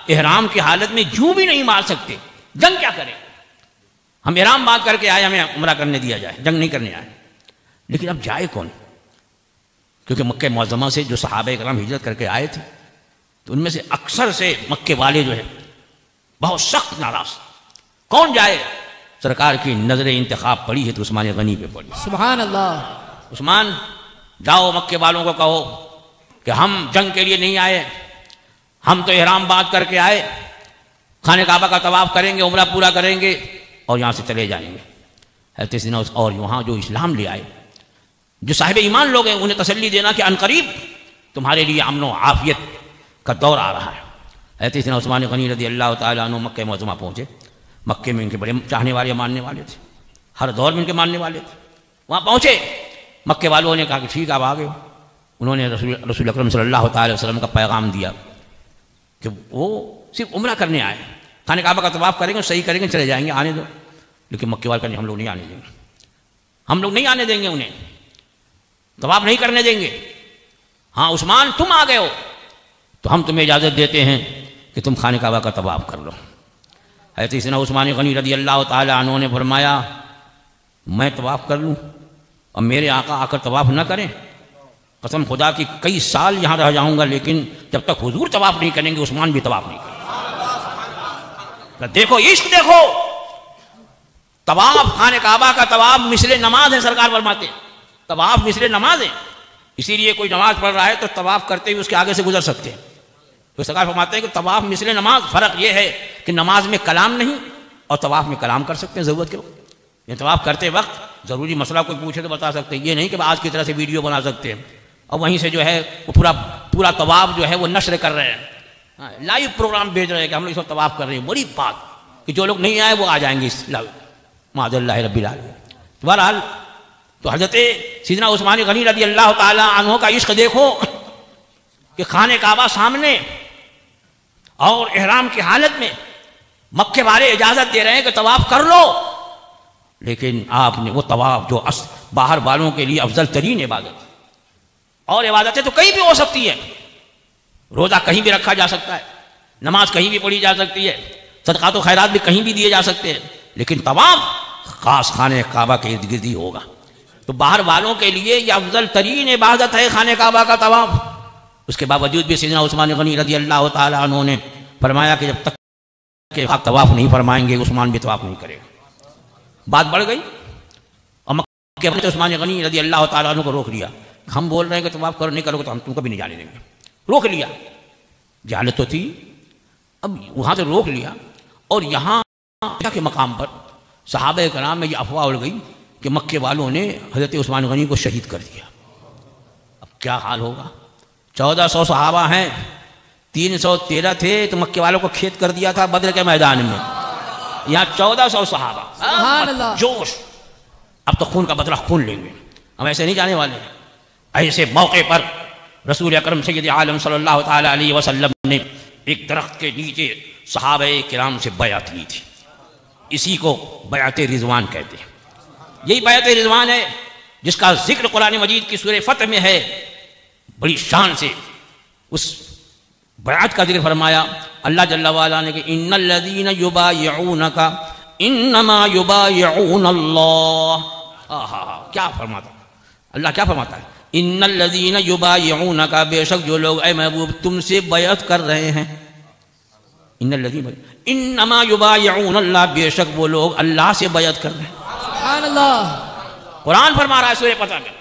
احرام کی حالت میں جوں بھی نہیں مار سکتے، جنگ کیا کریں، ہم احرام باندھ کر کے آئے، ہمیں عمرہ کرنے دیا جائے، جنگ نہیں کرنے آئے۔ لیکن اب جائے کون؟ کیونکہ مکہ معظمہ سے جو صحابہ کرام ہجرت کر کے آئے تھے تو ان میں سے اکثر سے مکے والے جو ہے بہت سخت ناراض، کون جائے؟ سرکار کی نظر انتخاب پڑی ہے تو عثمان غنی پہ پڑی۔ سبحان اللہ، عثمان جاؤ مکے والوں کو کہو کہ ہم جنگ کے لیے نہیں آئے، ہم تو احرام باندھ کر کے آئے، خانہ کعبہ کا طواف کریں گے، عمرہ پورا کریں گے اور یہاں سے چلے جائیں گے۔ حضرت سیدنا اور وہاں جو اسلام لے آئے، جو صاحب ایمان لوگ ہیں، انہیں تسلی دینا کہ عنقریب تمہارے لیے امن و عافیت کا دور آ رہا ہے۔ حضرت سیدنا عثمان غنی رضی اللہ تعالیٰ عنہ مکہ معظمہ پہنچے۔ مکے میں ان کے بڑے چاہنے والے ماننے والے تھے، ہر دور میں ان کے ماننے والے تھے۔ وہاں پہنچے، مکے والوں نے کہا کہ ٹھیک آپ آ گئے ہو۔ انہوں نے رسول اکرم صلی اللہ تعالیٰ وسلم کا پیغام دیا کہ وہ صرف عمرہ کرنے آئے، خانہ کعبہ کا طواف کریں گے، صحیح کریں گے، چلے جائیں گے، آنے دو۔ لیکن مکے والے کہنے ہم لوگ نہیں آنے دیں گے، ہم لوگ نہیں آنے دیں گے، انہیں طواف نہیں کرنے دیں گے۔ ہاں عثمان تم آ گئے ہو تو ہم تمہیں اجازت دیتے ہیں کہ تم خانہ کعبہ کا طواف کر لو۔ حضرت سیدنا عثمان غنی رضی اللہ تعالیٰ عنہ نے فرمایا میں طواف کر لوں اور میرے آقا آ کر طواف نہ کریں؟ قسم خدا کی کئی سال یہاں رہ جاؤں گا لیکن جب تک حضور طواف نہیں کریں گے عثمان بھی طواف نہیں کریں گے۔ دیکھو عشق، دیکھو طواف، خانہ کعبہ کا طواف مثل نماز ہے، سرکار فرماتے ہیں طواف مثل نماز ہے۔ اسی لیے کوئی نماز پڑھ رہا ہے تو طواف کرتے ہوئے اس کے آگے سے گزر سکتے ہیں۔ تو سرکار فرماتے ہیں کہ طواف مثل نماز، فرق یہ ہے کہ نماز میں کلام نہیں اور طواف میں کلام کر سکتے ہیں ضرورت کے وقت۔ یہ طواف کرتے وقت ضروری مسئلہ کوئی پوچھے تو بتا سکتے ہیں، یہ نہیں کہ آج کی طرح سے ویڈیو بنا سکتے ہیں اور وہیں سے جو ہے وہ پورا طواف جو ہے وہ نشر کر رہے ہیں، لائیو پروگرام بھیج رہے ہیں کہ ہم لوگ اس وقت طواف کر رہے ہیں۔ بڑی بات کہ جو لوگ نہیں آئے وہ آ جائیں گے اس معاذ اللہ رب العالمین۔ بہرحال تو حضرت سیدنا عثمان غنی رضی اللہ تعالیٰ عنہ کا عشق دیکھو کہ خانہ کعبہ سامنے اور احرام کی حالت میں مکے والے اجازت دے رہے ہیں کہ طواف کر لو، لیکن آپ نے وہ طواف جو باہر والوں کے لیے افضل ترین عبادت، اور عبادتیں تو کہیں بھی ہو سکتی ہے، روزہ کہیں بھی رکھا جا سکتا ہے، نماز کہیں بھی پڑھی جا سکتی ہے، صدقات و خیرات بھی کہیں بھی دیے جا سکتے ہیں، لیکن طواف خاص خانہ کعبہ کے ارد گرد ہی ہوگا۔ تو باہر والوں کے لیے یہ افضل ترین عبادت ہے خانہ کعبہ کا طواف۔ اس کے باوجود بھی سیدنا عثمان غنی رضی اللہ تعالیٰ عنہ نے فرمایا کہ جب تک کہ آپ طواف نہیں فرمائیں گے عثمان بھی طواف نہیں کرے گا۔ بات بڑھ گئی اور مکہ میں عثمان غنی رضی اللہ تعالیٰ عنہ کو روک لیا، ہم بول رہے ہیں کہ طواف کرو نہیں کرو گے تو ہم تم کو بھی نہیں جانے دیں گے، روک لیا۔ جہالت تو تھی، اب وہاں سے روک لیا، اور یہاں کے مقام پر صحابہ کرام میں یہ افواہ اڑ گئی کہ مکے والوں نے حضرت عثمان غنی کو شہید کر دیا۔ اب کیا حال ہوگا؟ 1400 صحابہ ہیں، 313 تھے تو مکے والوں کو کھیت کر دیا تھا بدر کے میدان میں، یہاں 1400 صحابہ، سبحان اللہ، جوش۔ اب تو خون کا بدلہ خون لیں گے، ہم ایسے نہیں جانے والے ہیں۔ ایسے موقع پر رسول اکرم سید عالم صلی اللہ تعالیٰ علیہ وسلم نے ایک درخت کے نیچے صحابہ کرام سے بیعت لی تھی، اسی کو بیعت رضوان کہتے ہیں۔ یہی بیعت رضوان ہے جس کا ذکر قرآن مجید کی سورہ فتح میں ہے، بڑی شان سے اس بیعت کا ذکر فرمایا اللہ جل وعلا نے کہ ان الذین یبایعونک انما یبایعون اللہ۔ کیا فرماتا اللہ، کیا فرماتا ہے؟ ان الذین یبایعونک، بے شک جو لوگ اے محبوب تم سے بیعت کر رہے ہیں، ان الذین انما یبایعون اللہ، بے شک وہ لوگ اللہ سے بیعت کر رہے ہیں۔ سبحان اللہ، قرآن فرما رہا ہے سورہ فتح میں،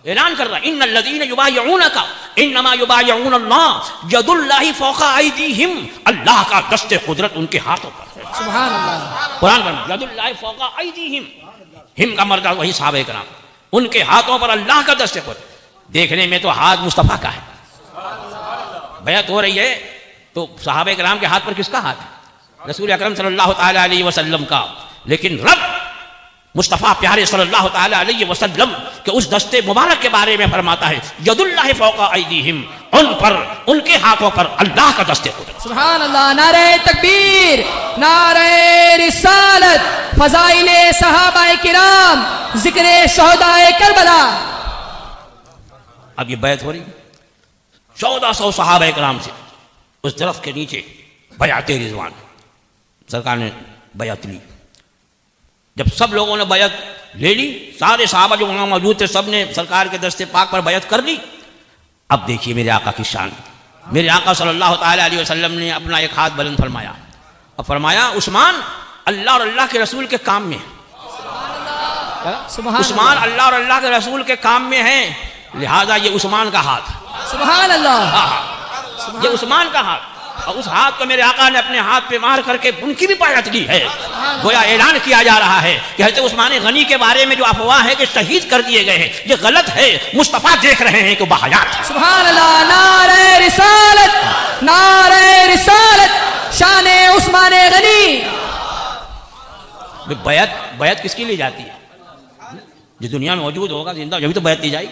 اعلان کر رہا ہے ان الذین یبایعونک انما یبایعون اللہ ید اللہ فوق ایدیہم، اللہ کا دست قدرت ان کے ہاتھوں پر ہے۔ سبحان اللہ، قرآن فرما ید اللہ فوق ایدیہم، ہم کا مرجع وہی صحابہ کرام، ان کے ہاتھوں پر اللہ کا دست قدرت۔ دیکھنے میں تو ہاتھ مصطفیٰ کا ہے، بیعت ہو رہی ہے تو صحابہ کرام کے ہاتھ پر کس کا ہاتھ ہے؟ رسول اکرم صلی اللہ تعالیٰ علیہ وسلم کا۔ لیکن رب مصطفیٰ پیارے صلی اللہ تعالیٰ علیہ وسلم کہ اس دستے مبارک کے بارے میں فرماتا ہے ید اللہ فوق ایدیہم، ان پر، ان کے ہاتھوں پر اللہ کا دست قدرت۔ سبحان اللہ، نعرہ تکبیر، نعرہ رسالت، فضائل صحابہ کرام، ذکر شہداء کربلا۔ اب یہ بیعت ہو رہی 1400 صحابہ کرام سے اس درخت کے نیچے بیعت رضوان، سرکار نے بیعت لی۔ جب سب لوگوں نے بیعت لے لی، سارے صحابہ جو وہاں موجود تھے سب نے سرکار کے دست پاک پر بیعت کر لی۔ اب دیکھیے میرے آقا کی شان، میرے آقا صلی اللہ تعالیٰ علیہ وسلم نے اپنا ایک ہاتھ بلند فرمایا اور فرمایا عثمان اللہ اور اللہ کے رسول کے کام میں، عثمان اللہ اور اللہ کے رسول کے کام میں ہیں، لہذا یہ عثمان کا ہاتھ، سبحان اللہ، یہ عثمان کا ہاتھ، اور اس ہاتھ کو میرے آقا نے اپنے ہاتھ پہ مار کر کے ان کی بھی بیعت لی ہے۔ گویا اعلان کیا جا رہا ہے کہ حضرت عثمان غنی کے بارے میں جو افواہ ہے کہ شہید کر دیے گئے ہیں یہ غلط ہے، مصطفیٰ دیکھ رہے ہیں کہ بحیات ہے۔ سبحان اللہ، نعرہ رسالت، نعرہ رسالت، شان عثمان غنی۔ بیعت کس کی لی جاتی ہے؟ جو دنیا میں موجود ہوگا زندہ، جبھی تو بیعت دی جائے،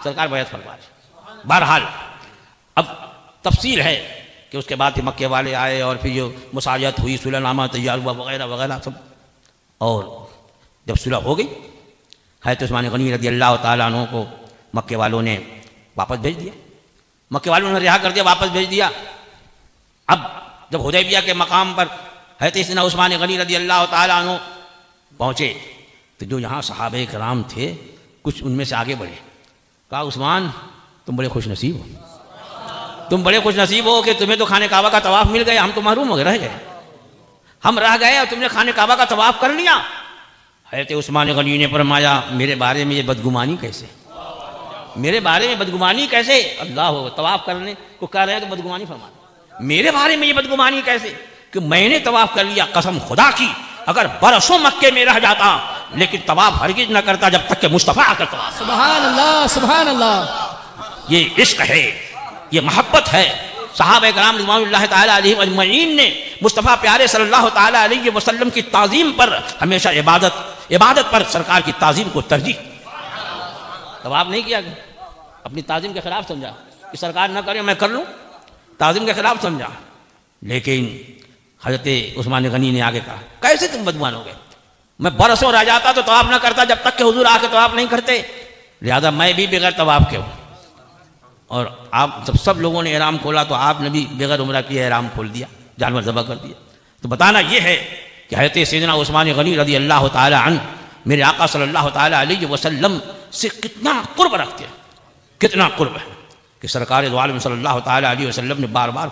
سرکار بیعت فرما رہے۔ بہرحال اب تفصیل ہے کہ اس کے بعد مکے والے آئے اور پھر جو مساجات ہوئی، صلح نامہ تیار ہوا وغیرہ وغیرہ سب، اور جب صلح ہو گئی حضرت عثمان غنی رضی اللہ تعالیٰ عنہ کو مکے والوں نے واپس بھیج دیا، مکے والوں نے رہا کر دیا، واپس بھیج دیا۔ اب جب حدیبیہ کے مقام پر حضرت سیدنا عثمان غنی رضی اللہ تعالیٰ عنہ پہنچے تو جو یہاں صحابہ کرام تھے کچھ ان میں سے آگے بڑھے، کہا عثمان تم بڑے خوش نصیب ہو، تم بڑے خوش نصیب ہو کہ تمہیں تو خانہ کعبہ کا طواف مل گیا، ہم تو محروم ہو گئے، رہ گئے، ہم رہ گئے اور تم نے خانہ کعبہ کا طواف کر لیا۔ حضرت عثمان غنی نے فرمایا میرے بارے میں یہ بدگمانی کیسے، میرے بارے میں بدگمانی کیسے؟ اللہ ہو، طواف کرنے کو کہہ رہے ہیں تو بدگمانی فرمانا، میرے بارے میں یہ بدگمانی کیسے کہ میں نے طواف کر لیا؟ قسم خدا کی اگر برسوں مکے میں رہ جاتا لیکن طواف ہرگز نہ کرتا جب تک کہ مصطفیٰ آ کر طواف۔ سبحان اللہ، سبحان اللہ، یہ عشق ہے، یہ محبت ہے۔ صحابہ کرام رضوان اللہ تعالیٰ علیہ اجمعین نے مصطفیٰ پیارے صلی اللہ تعالیٰ علیہ وسلم کی تعظیم پر ہمیشہ عبادت پر سرکار کی تعظیم کو ترجیح۔ طواف نہیں کیا، اپنی تعظیم کے خلاف سمجھا کہ سرکار نہ کرے میں کر لوں، تعظیم کے خلاف سمجھا۔ لیکن حضرت عثمان غنی نے آگے کہا کیسے تم بدگمان ہو گئے؟ میں برسوں رہ جاتا تو طواف نہ کرتا جب تک کہ حضور آ کے طواف نہیں کرتے، لہذا میں بھی بغیر طواف کے ہوں۔ اور آپ جب سب لوگوں نے احرام کھولا تو آپ نے بھی بغیر عمرہ کیے احرام کھول دیا، جانور ذبح کر دیا۔ تو بتانا یہ ہے کہ حضرت سیدنا عثمان غنی رضی اللہ تعالی عنہ میرے آقا صلی اللہ تعالی علیہ وسلم سے کتنا قرب رکھتے ہیں، کتنا قرب ہے کہ سرکار دو عالم صلی اللہ تعالی علیہ وسلم نے بار بار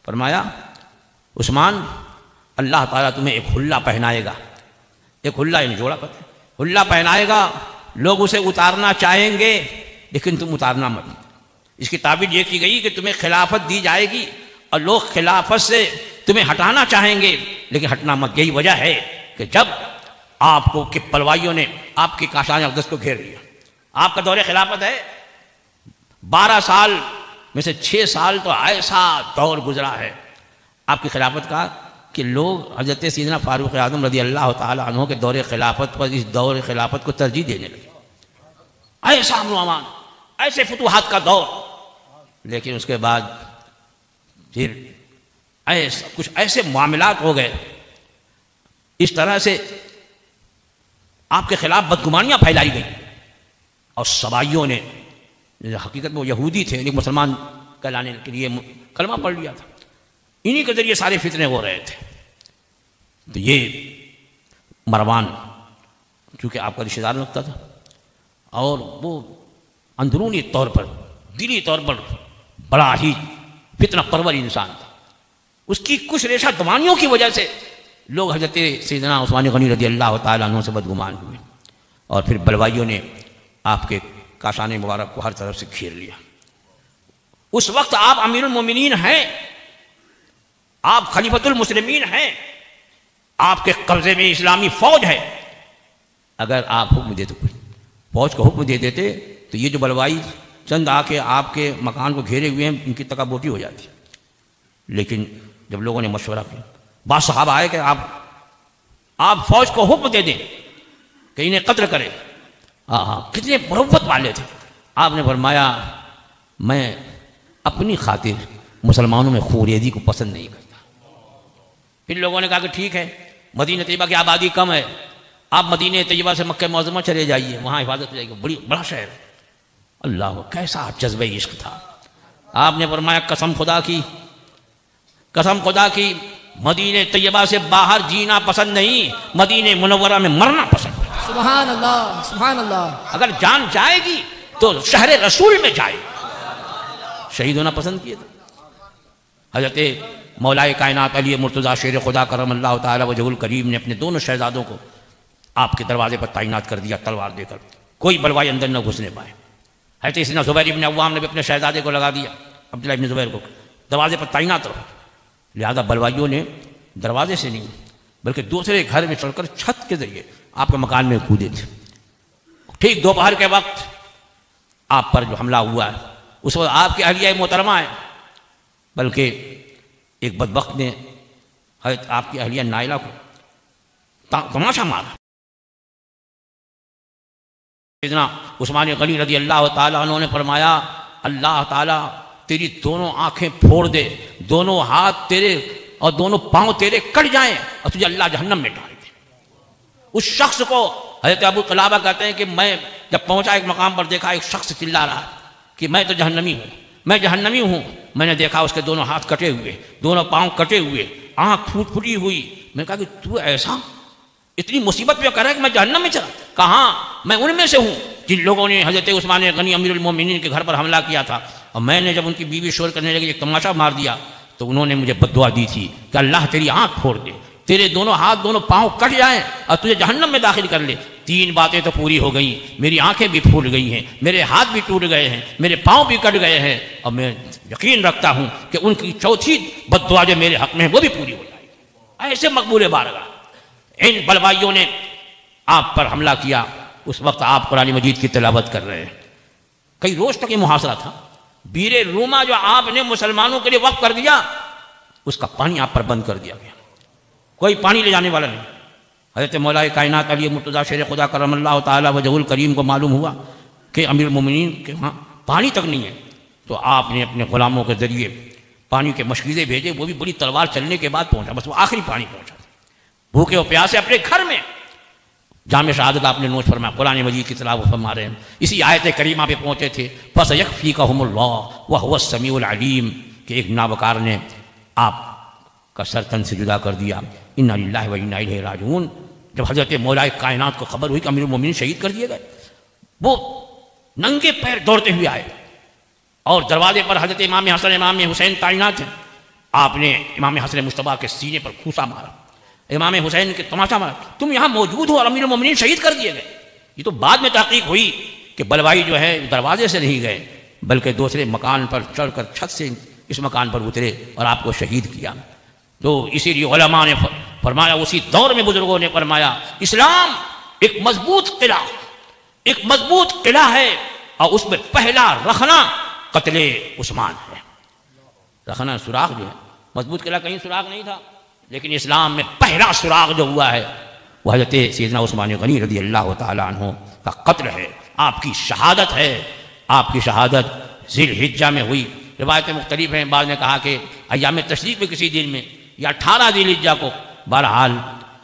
فرمایا عثمان اللہ تعالیٰ تمہیں ایک حلہ پہنائے گا، ایک حلہ یعنی جوڑا پتہ حلہ پہنائے گا، لوگ اسے اتارنا چاہیں گے لیکن تم اتارنا مت۔ اس کی تعبیر یہ کی گئی کہ تمہیں خلافت دی جائے گی اور لوگ خلافت سے تمہیں ہٹانا چاہیں گے لیکن ہٹنا مت۔ یہی وجہ ہے کہ جب آپ کو کہ پلوائیوں نے آپ کی کاشان اقدس کو گھیر لیا، آپ کا دور خلافت ہے 12 سال میں سے 6 سال تو ایسا دور گزرا ہے آپ کی خلافت کا کہ لوگ حضرت سیدنا فاروق اعظم رضی اللہ تعالی عنہ کے دور خلافت پر اس دور خلافت کو ترجیح دینے لگے۔ ایسا امن و امان، ایسے فتوحات کا دور، لیکن اس کے بعد پھر کچھ ایسے معاملات ہو گئے، اس طرح سے آپ کے خلاف بدگمانیاں پھیلائی گئیں اور سبائیوں نے، حقیقت میں وہ یہودی تھے لیکن مسلمان کہلانے کے لیے کلمہ پڑھ لیا تھا، انہی کے ذریعے سارے فتنے ہو رہے تھے۔ تو یہ مروان چونکہ آپ کا رشتہ دار لگتا تھا اور وہ اندرونی طور پر دلی طور پر بڑا ہی فتنہ پرور انسان تھا، اس کی کچھ ریشہ دمانیوں کی وجہ سے لوگ حضرت سیدنا عثمان غنی رضی اللہ تعالیٰ عنہ سے بدگمان ہوئے اور پھر بلوائیوں نے آپ کے کاشان مبارک کو ہر طرف سے گھیر لیا۔ اس وقت آپ امیر المومنین ہیں، آپ خلیفۃ المسلمین ہیں، آپ کے قبضے میں اسلامی فوج ہے، اگر آپ حکم دیتے فوج کو حکم دے دیتے تو یہ جو بلوائی چند آ کے آپ کے مکان کو گھیرے ہوئے ہیں ان کی تکابوٹی ہو جاتی۔ لیکن جب لوگوں نے مشورہ کیا، بعض صحابہ آئے کہ آپ فوج کو حکم دے دیں کہ انہیں قتل کرے۔ کتنے مروت والے تھے۔ آپ نے فرمایا میں اپنی خاطر مسلمانوں میں خوریزی کو پسند نہیں کرتا۔ پھر لوگوں نے کہا کہ ٹھیک ہے، مدینہ طیبہ کی آبادی کم ہے، آپ مدینہ طیبہ سے مکہ معظمہ چلے جائیے، وہاں حفاظت ہو جائے گی، بڑا شہر ہے۔ اللہ کیسا جذبہ عشق تھا۔ آپ نے فرمایا قسم خدا کی مدینہ طیبہ سے باہر جینا پسند نہیں، مدینہ منورہ میں مرنا پسند ہے۔ سبحان اللہ سبحان اللہ۔ اگر جان جائے گی تو شہر رسول میں جائے، شہید ہونا پسند کیے تھے۔ حضرت مولا کائنات علی مرتضیٰ شیر خدا کرم اللہ تعالی وجہ الکریم نے اپنے دونوں شہزادوں کو آپ کے دروازے پر تعینات کر دیا تلوار دے کر، کوئی بلوائی اندر نہ گھسنے پائے۔ حضرت سیدنا زبیر ابن عوام نے بھی اپنے شہزادے کو لگا دیا، عبداللہ ابن زبیر کو دروازے پر تعینات رہو، لہذا بلوائیوں نے دروازے سے نہیں بلکہ دوسرے گھر میں چڑھ کر چھت کے ذریعے آپ کے مکان میں کودے تھے۔ ٹھیک دوپہر کے وقت آپ پر جو حملہ ہوا ہے اس وقت آپ کی اہلیہ محترمہ ہے، بلکہ ایک بدبخت نے حضرت آپ کی اہلیہ نائلہ کو تماشا مارا۔ سیدنا عثمان غنی رضی اللہ تعالیٰ عنہ نے فرمایا اللہ تعالیٰ تیری دونوں آنکھیں پھوڑ دے، دونوں ہاتھ تیرے اور دونوں پاؤں تیرے کٹ جائیں اور تجھے اللہ جہنم میں ڈال دے۔ اس شخص کو حضرت ابو قلابہ کہتے ہیں کہ میں جب پہنچا ایک مقام پر دیکھا ایک شخص چلا رہا کہ میں تو جہنمی ہوں، میں جہنمی ہوں۔ میں نے دیکھا اس کے دونوں ہاتھ کٹے ہوئے، دونوں پاؤں کٹے ہوئے، آنکھ پھوٹی ہوئی۔ میں نے کہا کہ تو ایسا اتنی مصیبت پہ کہہ رہا ہے کہ میں جہنم میں چلا؟ کہاں، میں ان میں سے ہوں جن لوگوں نے حضرت عثمان غنی امیر المومنین کے گھر پر حملہ کیا تھا، اور میں نے جب ان کی بیوی شور کرنے لگی ایک تماشا مار دیا تو انہوں نے مجھے بددعا دی تھی کہ اللہ تیری آنکھ پھوڑ دے، تیرے دونوں ہاتھ دونوں پاؤں کٹ جائیں اور تجھے جہنم میں داخل کر لے۔ 3 باتیں تو پوری ہو گئیں، میری آنکھیں بھی پھول گئی ہیں، میرے ہاتھ بھی ٹوٹ گئے ہیں، میرے پاؤں بھی کٹ گئے ہیں، اور میں یقین رکھتا ہوں کہ ان کی چوتھی بددعا جو میرے حق میں ہے وہ بھی پوری ہو جائے گی۔ ایسے مقبول بارگاہ ان بلوائیوں نے آپ پر حملہ کیا۔ اس وقت آپ قرآن مجید کی تلاوت کر رہے ہیں، کئی روز تک یہ محاصرہ تھا۔ بیر روما جو آپ نے مسلمانوں کے لیے وقف کر دیا اس کا پانی آپ پر بند کر دیا گیا، کوئی پانی لے جانے والا نہیں۔ حضرت مولا کائنات علی مرتضیٰ شیر خدا کرم اللہ تعالی وجہ الکریم کو معلوم ہوا کہ امیر المومنین کے وہاں پانی تک نہیں ہے، تو آپ نے اپنے غلاموں کے ذریعے پانی کے مشکیزیں بھیجے، وہ بھی بڑی تلوار چلنے کے بعد پہنچا، بس وہ آخری پانی پہنچا۔ بھوکے و پیاسے اپنے گھر میں جامع شہادت آپ نے نوش فرمایا، قرآن مجید کی تلاوت فرما رہے ہیں، اسی آیت کریمہ پہ پہنچے تھے، فَسَيَكْفِيكَهُمُ اللَّهُ وَهُوَ السَّمِيعُ الْعَلِيمُ، کہ ایک نابکار نے آپ کا سر تن سے جدا کر دیا، اِنَّا لِلَّهِ وَإِنَّا إِلَيْهِ راجعون۔ جب حضرت مولا کائنات کو خبر ہوئی کہ امیر المومنین شہید کر دیے گئے، وہ ننگے پیر دوڑتے ہوئے آئے اور دروازے پر حضرت امام حسن امام حسین تعینات ہیں، آپ نے امام حسن مصطفیٰ کے سینے پر کھوسا مارا، امام حسین کے تماشا مارا، تم یہاں موجود ہو اور امیر المومنین شہید کر دیے گئے۔ یہ تو بعد میں تحقیق ہوئی کہ بلوائی جو ہے دروازے سے نہیں گئے بلکہ دوسرے مکان پر چڑھ کر چھت سے اس مکان پر اترے اور آپ کو شہید کیا۔ تو اسی لیے علماء نے فرمایا، اسی دور میں بزرگوں نے فرمایا، اسلام ایک مضبوط قلعہ ہے اور اس میں پہلا رخنا قتل عثمان ہے۔ رخنا سوراخ جو ہے، مضبوط قلعہ کہیں سوراخ نہیں تھا، لیکن اسلام میں پہلا سوراخ جو ہوا ہے وہ حضرت سیدنا عثمان غنی رضی اللہ تعالیٰ عنہ کا قتل ہے، آپ کی شہادت ہے۔ آپ کی شہادت ذی الحجہ میں ہوئی، روایتیں مختلف ہیں، بعض نے کہا کہ ایام تشریق میں کسی دن میں یا 18 ذی الحجہ کو۔ بہرحال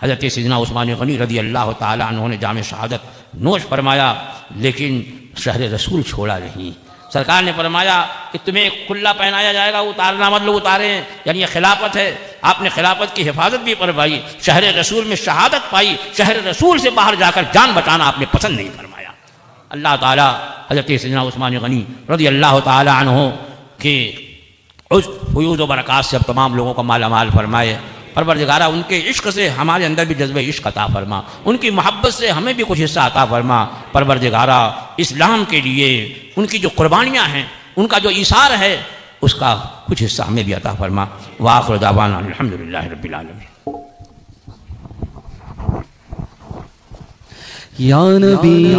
حضرت سیدنا عثمان غنی رضی اللہ تعالیٰ عنہ نے جام شہادت نوش فرمایا، لیکن شہر رسول چھوڑا نہیں۔ سرکار نے فرمایا کہ تمہیں کھلا پہنایا جائے گا، اتارنا مطلب اتاریں، یعنی یہ خلافت ہے، آپ نے خلافت کی حفاظت بھی فرمائی، شہر رسول میں شہادت پائی، شہر رسول سے باہر جا کر جان بچانا آپ نے پسند نہیں فرمایا۔ اللہ تعالیٰ حضرت سیدنا عثمان غنی رضی اللہ تعالیٰ عنہ کے اس فیوض و برکات سے اب تمام لوگوں کو مالا مال فرمائے۔ پروردگارہ ان کے عشق سے ہمارے اندر بھی جذبہ عشق عطا فرما، ان کی محبت سے ہمیں بھی کچھ حصہ عطا فرما۔ پروردگارہ اسلام کے لیے ان کی جو قربانیاں ہیں، ان کا جو ایثار ہے، اس کا کچھ حصہ ہمیں بھی عطا فرما۔ وآخر دعوانا الحمدللہ رب العالمین۔ یا نبی